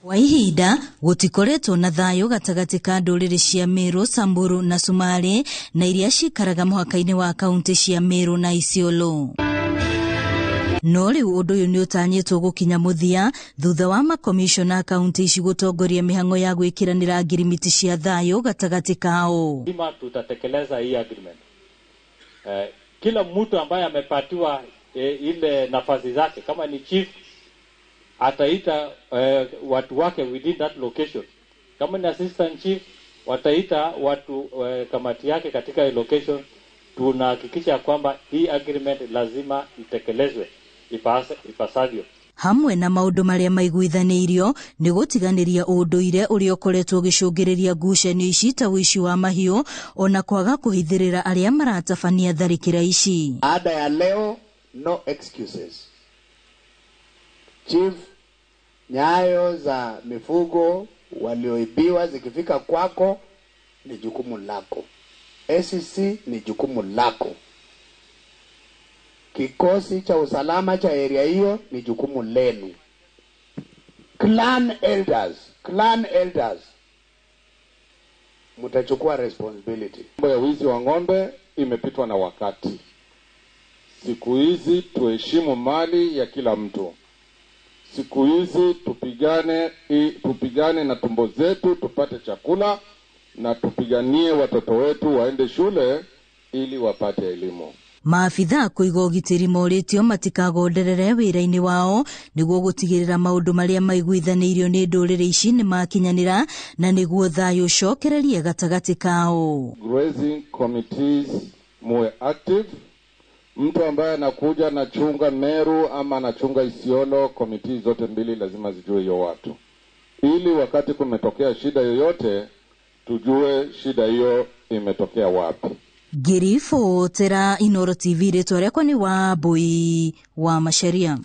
Kwa ihinda gutikoretwo na thayo gatagati ka ndũrĩrĩ cia Meru, Samburu na Somali na iria cikaraga muhaka-ini wa kaunti cia Meru na Isiolo. No riu undu uyu ni utanyitwo gukinya muthia thutha wa makomishona kaunti ici gutongoria mihango ya gwikiranira ngirimiti cia thayo gatagati kao. Tutatekeleza hii agreement. Kila mtu ambaye amepatiwa ile nafasi zake, kama ni chief ataita watu wake within that location. Kama ni assistant chief wataita watu kamati yake katika location. Tunahakikisha kwamba hii agreement lazima itekelezwe ipasavyo. Hamwe na maundu maria maiguithanirio ni gutiganiria unduire uria ukoretwo gicungiriria ngucanio ici ta wici wa mahiu ona kwaga kuhithirira aria maratabania tharikira ici. Baada ya leo, no excuses. Chief, nyayo za mifugo walioibiwa zikifika kwako ni jukumu lako. SEC ni jukumu lako. Kikosi cha usalama cha area hiyo ni jukumu lenu. Clan elders mtachukua responsibility. Mambo ya wizi wa ng'ombe imepitwa na wakati. Siku hizi tuheshimu mali ya kila mtu. Siku hizi tupigane na tumbo zetu tupate chakula, na tupiganie watoto wetu waende shule ili wapate elimu. Maafitha kuiga ugitiri moritio matikagonderere wira-ini wao niguo gutigirira maundu maria maiguithanirio ni ndũrĩrĩ ici ni makinyanira na niguo thayo cokererie gatagati kao. Grazing committees muwe active. Mtu ambaye anakuja na chunga Meru ama anachunga Isiolo, committee zote mbili lazima zijue hiyo watu, ili wakati kumetokea shida yoyote tujue shida hiyo imetokea wapi. Girifo tera Inooro TV retwa rekwa ni Wambui wa Macharia.